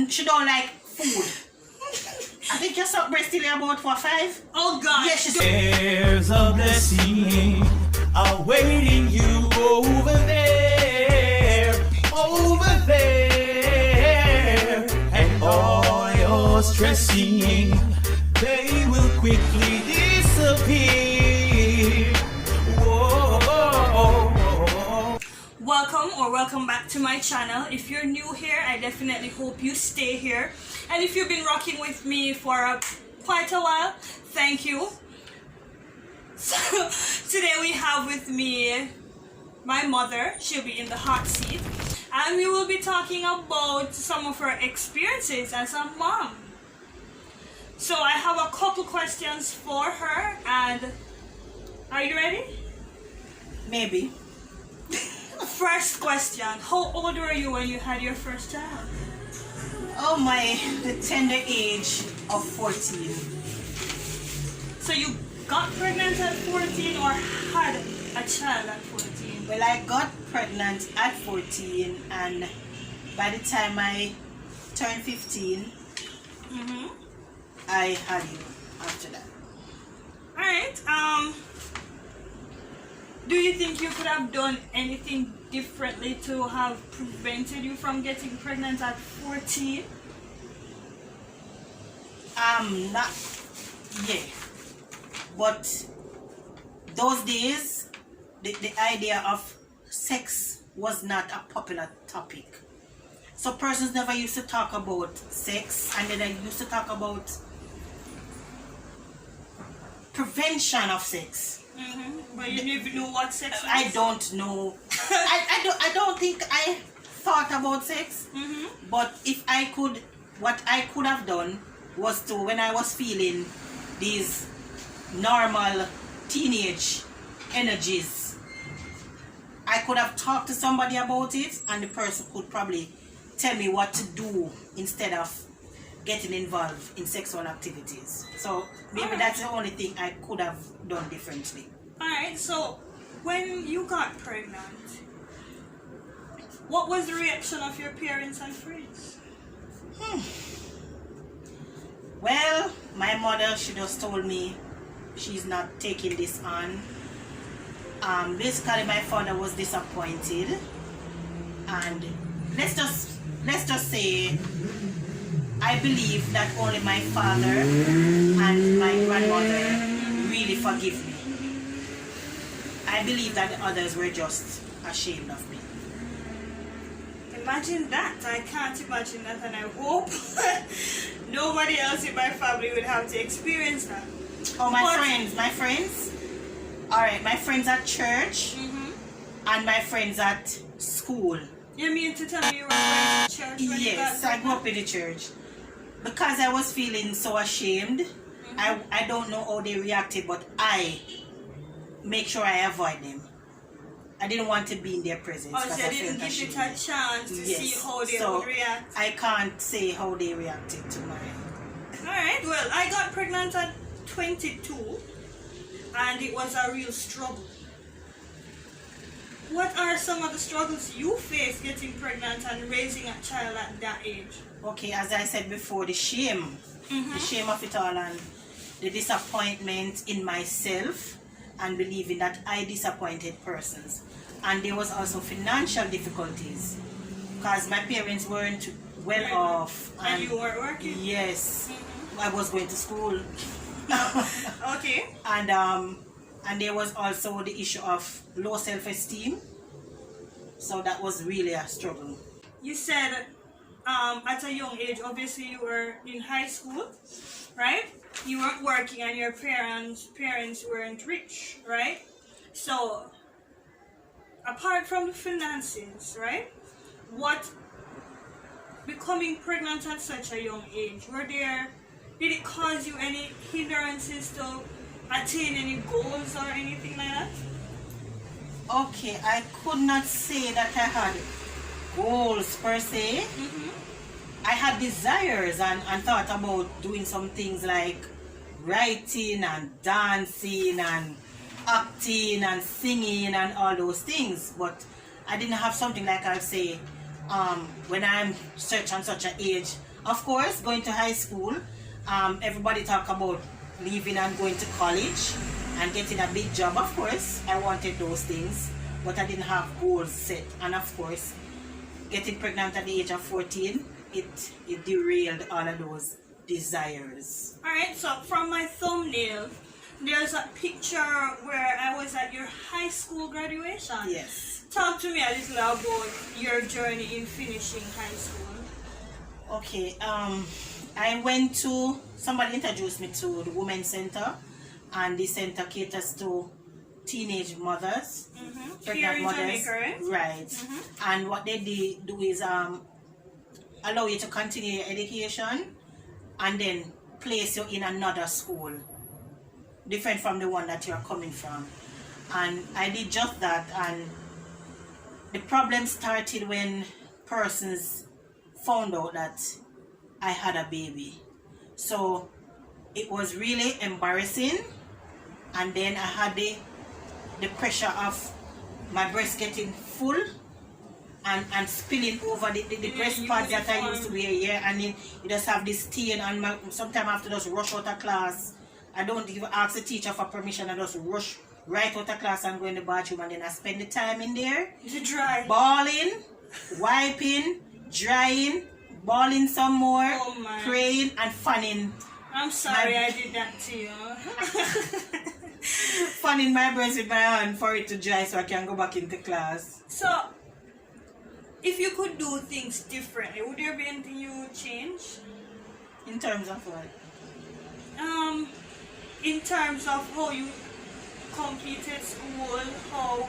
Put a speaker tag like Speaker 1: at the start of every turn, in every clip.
Speaker 1: she don't like food. I think you're so breastfeeding about for 5.
Speaker 2: Oh God.
Speaker 1: Yes, she's
Speaker 3: There's a blessing awaiting you over there, and all your stressing, they will quickly disappear. Whoa.
Speaker 2: Welcome back to my channel. If you're new here, I definitely hope you stay here. And if you've been rocking with me for quite a while, thank you. So today we have with me my mother. She'll be in the hot seat, and we will be talking about some of her experiences as a mom. So I have a couple questions for her, and are you ready?
Speaker 1: maybe.
Speaker 2: First question, how old were you when you had your first child?
Speaker 1: Oh my, the tender age of 14.
Speaker 2: So you got pregnant at 14 or had a child at 14?
Speaker 1: Well, I got pregnant at 14, and by the time I turned 15, I had you after that.
Speaker 2: Alright, do you think you could have done anything differently to have prevented you from getting pregnant at 14?
Speaker 1: Not, yeah. But those days, the idea of sex was not a popular topic. So persons never used to talk about sex, and then I used to talk about prevention of sex.
Speaker 2: But you didn't even know what sex was?
Speaker 1: I don't know. I don't think I thought about sex. But if I could, what I could have done was to, when I was feeling these normal teenage energies, I could have talked to somebody about it, and the person could probably tell me what to do instead of getting involved in sexual activities. So maybe that's the only thing I could have done differently.
Speaker 2: Alright, so when you got pregnant, what was the reaction of your parents and friends?
Speaker 1: Well, my mother, she just told me she's not taking this on. Basically my father was disappointed, and let's just say I believe that only my father and my grandmother really forgive me. I believe that the others were just ashamed of me.
Speaker 2: Imagine that. I can't imagine that, and I hope nobody else in my family would have to experience that.
Speaker 1: Oh, my friends. Alright, my friends at church and my friends at school.
Speaker 2: You mean to tell me you were going to church when you got
Speaker 1: Yes, I grew up in the church. Because I was feeling so ashamed, I don't know how they reacted, but I make sure I avoid them. I didn't want to be in their presence.
Speaker 2: Oh, so you didn't give it a chance to see how they would react?
Speaker 1: I can't say how they reacted to mine.
Speaker 2: Alright, well, I got pregnant at 22, and it was a real struggle. What are some of the struggles you face getting pregnant and raising a child at that age?
Speaker 1: Okay, as I said before, the shame of it all, and the disappointment in myself, and believing that I disappointed persons. And there was also financial difficulties, because my parents weren't well off.
Speaker 2: And you were working?
Speaker 1: Yes, I was going to school.
Speaker 2: Okay.
Speaker 1: And there was also the issue of low self-esteem. So that was really a struggle.
Speaker 2: You said at a young age, obviously you were in high school, right? You weren't working, and your parents weren't rich, right? So apart from the finances, right? What becoming pregnant at such a young age, did it cause you any hindrances to attain any goals or anything like that?
Speaker 1: Okay, I could not say that I had goals per se. I had desires and thought about doing some things like writing and dancing and acting and singing and all those things, but I didn't have something like, I'll say, when I'm such and such an age. Of course, going to high school, everybody talk about leaving and going to college and getting a big job. Of course, I wanted those things, but I didn't have goals set. And of course, getting pregnant at the age of 14, it derailed all of those desires.
Speaker 2: Alright, so from my thumbnail, there's a picture where I was at your high school graduation.
Speaker 1: Yes.
Speaker 2: Talk to me a little about your journey in finishing high school.
Speaker 1: Okay, I went to, somebody introduced me to the Women's Center, and the center caters to teenage mothers, pregnant mothers.
Speaker 2: Jamaica,
Speaker 1: right? And what they do is allow you to continue your education and then place you in another school, different from the one that you are coming from. And I did just that, and the problem started when persons found out that I had a baby. So it was really embarrassing, and then I had the pressure of my breast getting full and spilling over the breast pads that I used to wear, and then you just have this stain, and sometimes I have to just rush out of class. I don't even ask the teacher for permission. I just rush right out of class and go in the bathroom, and then I spend the time in there.
Speaker 2: Is it dry?
Speaker 1: Bawling, wiping, drying, bawling some more, praying and fanning.
Speaker 2: I'm sorry I did that to you.
Speaker 1: Fanning my breast with my hand for it to dry so I can go back into class.
Speaker 2: So, if you could do things differently, would there be anything you would change?
Speaker 1: In terms of what?
Speaker 2: In terms of how you completed school, how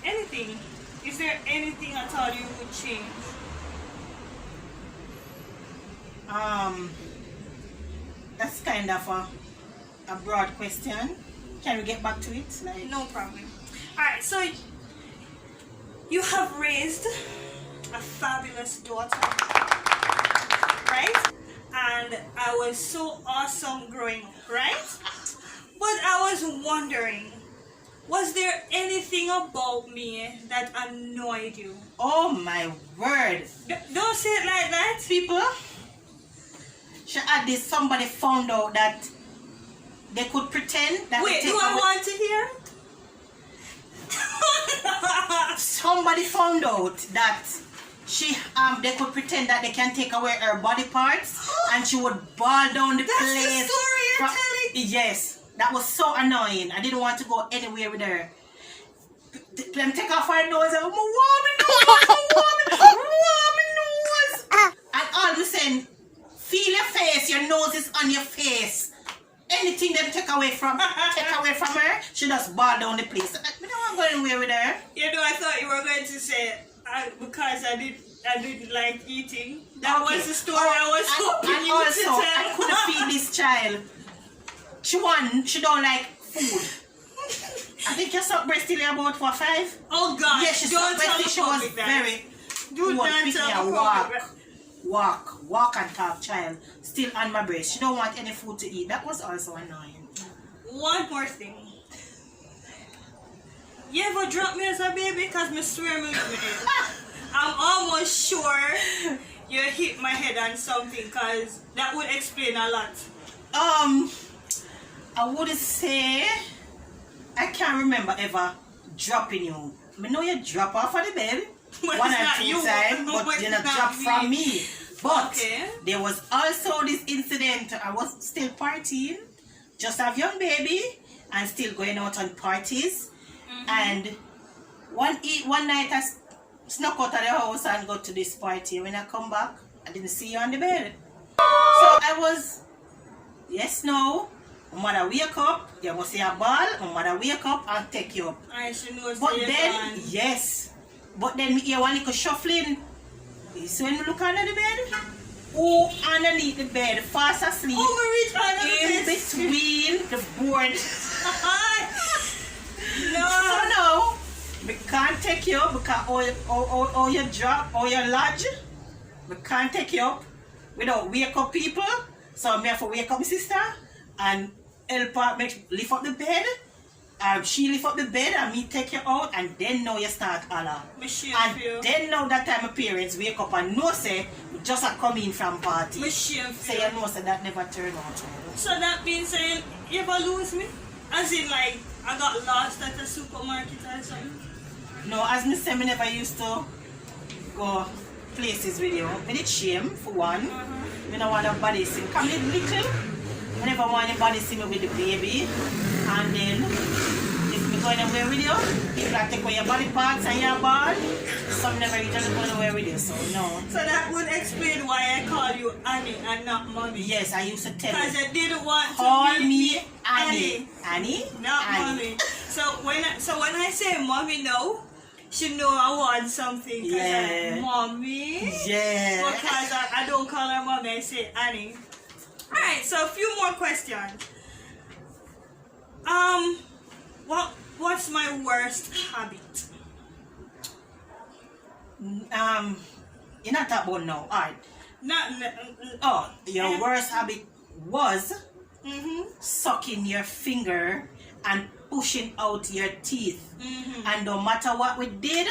Speaker 2: anything. Is there anything at all you would change?
Speaker 1: That's kind of a broad question. Can we get back to it?
Speaker 2: No problem. Alright, so you have raised a fabulous daughter, right? And I was so awesome growing up, right? But I was wondering, was there anything about me that annoyed you?
Speaker 1: Oh my word.
Speaker 2: Don't say it like that.
Speaker 1: People, she had this, somebody found out that they could pretend that
Speaker 2: Wait, do I want to hear?
Speaker 1: Somebody found out that they could pretend that they can take away her body parts and she would ball down the place.
Speaker 2: That's the story you're telling?
Speaker 1: Yes, that was so annoying. I didn't want to go anywhere with her. Let me take off her nose. I'm warm nose. And all of a sudden, feel your face. Your nose is on your face. Anything that take away from her, she just ball down the place. I don't want to go anywhere with her.
Speaker 2: You know, I thought you were going to say because I didn't like eating. That was the story I was hoping you would tell.
Speaker 1: I couldn't feed this child. She don't like food. I think you sucked breast till you're about 4 or 5.
Speaker 2: Oh God!
Speaker 1: Yes, she
Speaker 2: don't
Speaker 1: sucked breast till she was very.
Speaker 2: Do not tell me.
Speaker 1: Walk and talk, child. Still on my breast. She don't want any food to eat. That was also annoying.
Speaker 2: One more thing. You ever drop me as a baby? Because I swear me. I'm almost sure you hit my head on something, because that would explain a lot.
Speaker 1: I would say I can't remember ever dropping you. I know you drop off of the bed
Speaker 2: But
Speaker 1: one
Speaker 2: it's
Speaker 1: or
Speaker 2: not
Speaker 1: two
Speaker 2: you.
Speaker 1: times, but
Speaker 2: But
Speaker 1: you
Speaker 2: it's
Speaker 1: not
Speaker 2: not
Speaker 1: drop
Speaker 2: me.
Speaker 1: from me. But
Speaker 2: Okay.
Speaker 1: there was also this incident. I was still partying, just have young baby, and still going out on parties. And one night I snuck out of the house and go to this party. When I come back, I didn't see you on the bed. So I was, yes, no. Mother wake up, you must see a ball. Mother wake up and take you up.
Speaker 2: I should know.
Speaker 1: But then, yes. But then me hear one little shuffling. So when we look under the bed, who underneath the bed, fast asleep, in between the board.
Speaker 2: No.
Speaker 1: So now, we can't take you up because or you drop or you lodge. We can't take you up without wake up people. So I have to wake up my sister and help her lift up the bed she lift up the bed and me take you out, and then now you start holler.
Speaker 2: Me shame
Speaker 1: And
Speaker 2: for you.
Speaker 1: then now that time my parents wake up and know say we just a come in from party.
Speaker 2: Me shame for
Speaker 1: Say
Speaker 2: you.
Speaker 1: you know say that never turn out.
Speaker 2: So that means saying you ever lose me? As in like I got lost at a supermarket or something?
Speaker 1: No, as me say, me never used to go places with you. Me did shame for one. Me don't want nobody see me. Come little. I never want anybody see me with the baby. And then if me go anywhere with you, people are take away your body parts and your ball. Some never usually go anywhere with you, so no.
Speaker 2: So that would explain why I call you Annie and not Mommy.
Speaker 1: Yes, I used to tell
Speaker 2: Because
Speaker 1: you.
Speaker 2: I didn't want to
Speaker 1: Call
Speaker 2: be
Speaker 1: me Annie. Annie?
Speaker 2: not
Speaker 1: Annie.
Speaker 2: Mommy. So when I say Mommy no, she know I want something. Because
Speaker 1: Yeah.
Speaker 2: I'm Mommy.
Speaker 1: Yeah.
Speaker 2: Because I don't call her Mommy, I say Annie. Alright, so a few more questions. What's my worst habit?
Speaker 1: You're not talking about now. Alright.
Speaker 2: Not.
Speaker 1: Oh, your worst habit was
Speaker 2: Mm-hmm.
Speaker 1: sucking your finger and pushing out your teeth.
Speaker 2: Mm-hmm.
Speaker 1: And no matter what we did,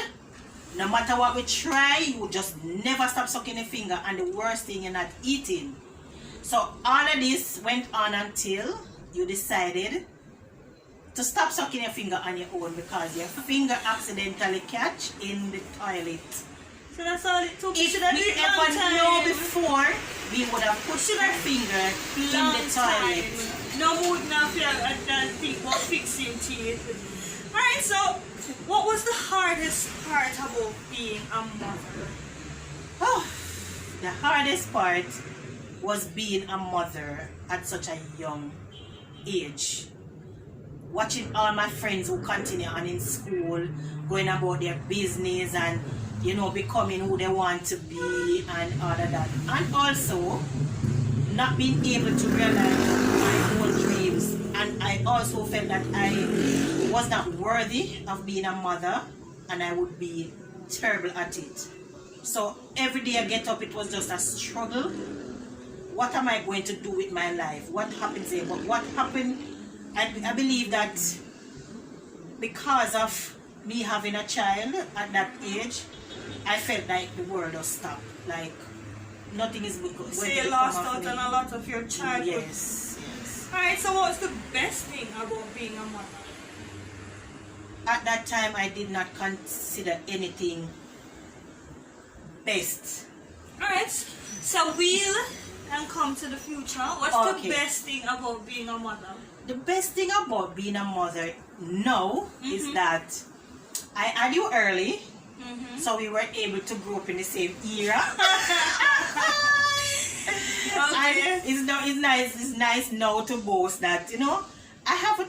Speaker 1: no matter what we try, you would just never stop sucking your finger. And the worst thing, you're not eating. So all of this went on until you decided to stop sucking your finger on your own because your finger accidentally catch in the toilet.
Speaker 2: So that's all it took.
Speaker 1: If
Speaker 2: Should I do
Speaker 1: we
Speaker 2: it long
Speaker 1: ever know
Speaker 2: time?
Speaker 1: before, we would have pushed our finger in
Speaker 2: Long
Speaker 1: the toilet.
Speaker 2: time. No mood now for I think about fixing teeth. Alright, so what was the hardest part about being a mother?
Speaker 1: Oh, the hardest part was being a mother at such a young age. Watching all my friends who continue on in school, going about their business and, you know, becoming who they want to be and all of that. And also, not being able to realize my own dreams. And I also felt that I was not worthy of being a mother and I would be terrible at it. So every day I get up, it was just a struggle. What am I going to do with my life? What happens here? But what happened, I believe that because of me having a child at that age, I felt like the world will stop. Like nothing is going to
Speaker 2: So you
Speaker 1: come
Speaker 2: lost
Speaker 1: of
Speaker 2: out
Speaker 1: me.
Speaker 2: on a lot of your childhood.
Speaker 1: Yes, yes.
Speaker 2: Alright, so what's the best thing about being a mother?
Speaker 1: At that time, I did not consider anything best.
Speaker 2: Alright, so we'll and come to the future. What's
Speaker 1: Okay.
Speaker 2: the best thing about being a mother?
Speaker 1: The best thing about being a mother now is that I had you early, so we were able to grow up in the same era.
Speaker 2: Okay.
Speaker 1: And it's nice now to boast that, you know, I have an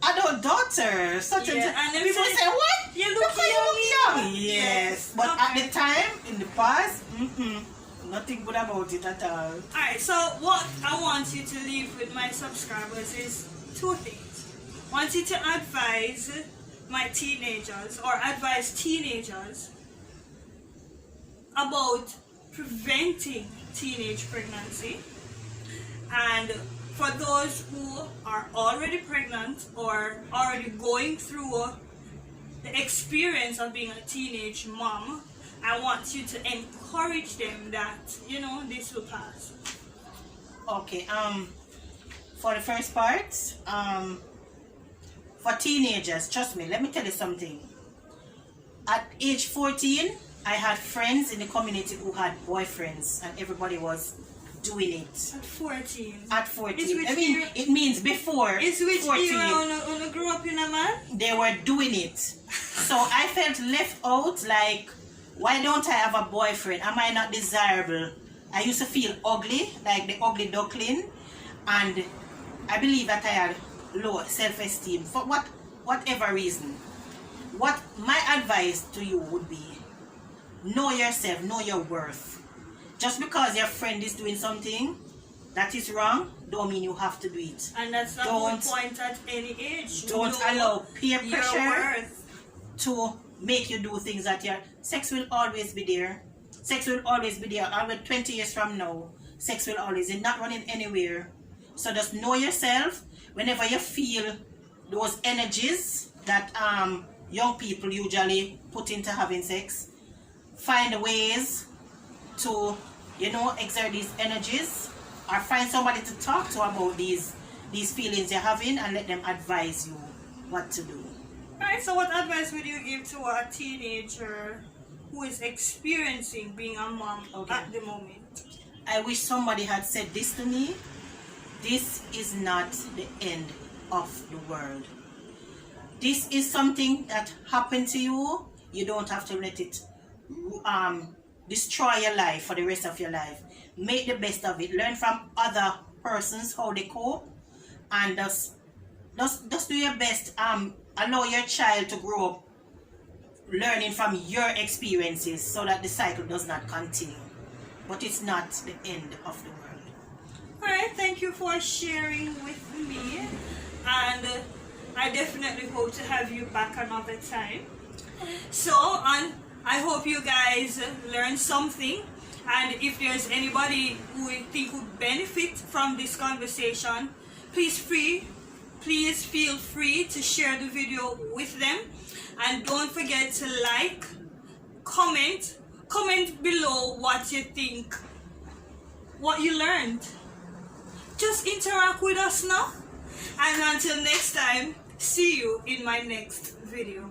Speaker 1: adult daughter. Such
Speaker 2: Yeah,
Speaker 1: and
Speaker 2: and them
Speaker 1: people
Speaker 2: say,
Speaker 1: say, what?
Speaker 2: "You look
Speaker 1: young. Yes. But at
Speaker 2: Okay.
Speaker 1: the time, in the past, nothing good about it at all.
Speaker 2: Alright, so what I want you to leave with my subscribers is two things. I want you to advise my teenagers or advise teenagers about preventing teenage pregnancy, and for those who are already pregnant or already going through the experience of being a teenage mom, I want you to encourage them that, you know, this will pass.
Speaker 1: Okay, for the first part, for teenagers, trust me, let me tell you something. At age 14, I had friends in the community who had boyfriends and everybody was doing it.
Speaker 2: At 14.
Speaker 1: At 14.
Speaker 2: Is which
Speaker 1: I mean,
Speaker 2: era-
Speaker 1: it means before
Speaker 2: Is which
Speaker 1: 14,
Speaker 2: era when you grew up in a man?
Speaker 1: they were doing it. So I felt left out, like, why don't I have a boyfriend? Am I not desirable? I used to feel ugly, like the ugly duckling, and I believe that I had low self-esteem for whatever reason. What my advice to you would be, know yourself, know your worth. Just because your friend is doing something that is wrong, don't mean you have to do it.
Speaker 2: And that's the whole point at any age.
Speaker 1: Don't
Speaker 2: Know
Speaker 1: allow peer
Speaker 2: your
Speaker 1: pressure
Speaker 2: worth.
Speaker 1: to make you do things that your sex will always be there. Sex will always be there. Always 20 years from now, sex will always, it's not running anywhere. So just know yourself. Whenever you feel those energies that young people usually put into having sex. Find ways to, you know, exert these energies, or find somebody to talk to about these feelings you're having, and let them advise you what to do.
Speaker 2: Alright, so what advice would you give to a teenager who is experiencing being a mom at the moment?
Speaker 1: I wish somebody had said this to me. This is not the end of the world. This is something that happened to you. You don't have to let it destroy your life for the rest of your life. Make the best of it. Learn from other persons how they cope, and just do your best. Allow your child to grow up learning from your experiences, so that the cycle does not continue. But it's not the end of the world.
Speaker 2: Alright, thank you for sharing with me, and I definitely hope to have you back another time. So, and I hope you guys learned something, and if there's anybody who you think would benefit from this conversation, please feel free to share the video with them, and don't forget to like, comment below what you think, what you learned. Just interact with us now, and until next time, see you in my next video.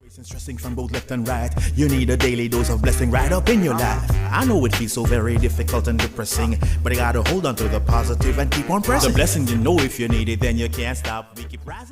Speaker 3: Stressing from both left and right, you need a daily dose of blessing right up in your life. I know it feels so very difficult and depressing, but you gotta hold on to the positive and keep on pressing. The blessing, you know, if you need it, then you can't stop. We keep rising.